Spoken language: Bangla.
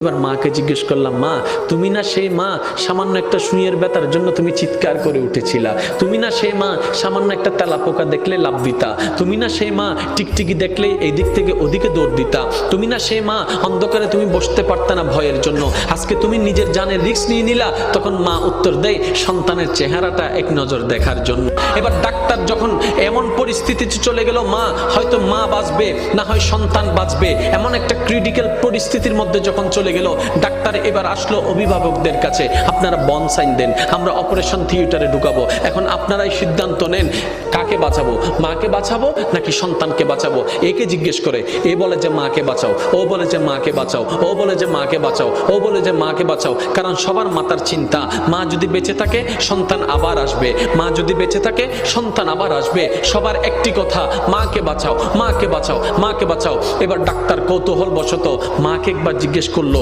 এবার মাকে জিজ্ঞেস করলাম, মা তুমি না সেই মা সামান্য একটা সুইয়ের ব্যথার জন্য তুমি চিৎকার করে উঠেছিলা, তুমি না সেই মা সামান্য একটা তেলাপোকা দেখলে লাভ দিতা, তুমি না সেই মা টিকটিকি দেখলে এই দিক থেকে ওদিকে দৌড় দিতা, তুমি না সেই মা অন্ধকারে তুমি বসতে পারতা না ভয়ের জন্য, আজকে তুমি নিজের জানের রিস্ক নিয়ে নিলা। তখন মা উত্তর দেয়, সন্তানের চেহারাটা এক নজর দেখার জন্য। এবার ডাক্তার যখন এমন পরিস্থিতিতে চলে গেল, মা হয়তো মা বাঁচবে না হয় সন্তান বাঁচবে, এমন একটা ক্রিটিক্যাল পরিস্থিতির মধ্যে যখন চলে গেল, ডাক্তার এবার আসলো অভিভাবকদের কাছে, আপনারা বন সাইন দেন, আমরা অপারেশন থিয়েটারে ঢুকাবো, এখন আপনারাই সিদ্ধান্ত নেন কাকে বাঁচাবো, মাকে বাঁচাবো নাকি সন্তানকে বাঁচাবো। একে জিজ্ঞেস করে, এ বলে যে মাকে বাঁচাও, ও বলে যে মাকে বাঁচাও, ও বলে যে মাকে বাঁচাও, ও বলে যে মাকে বাঁচাও। কারণ সবার মাথার চিন্তা, মা যদি বেঁচে থাকে সন্তান আবার আসবে, মা যদি বেঁচে থাকে সন্তান আবার আসবে। সবার একটি কথা, মাকে বাঁচাও, মাকে বাঁচাও, মাকে বাঁচাও। এবার ডাক্তার কৌতূহল বশত মাকে একবার জিজ্ঞেস করলো,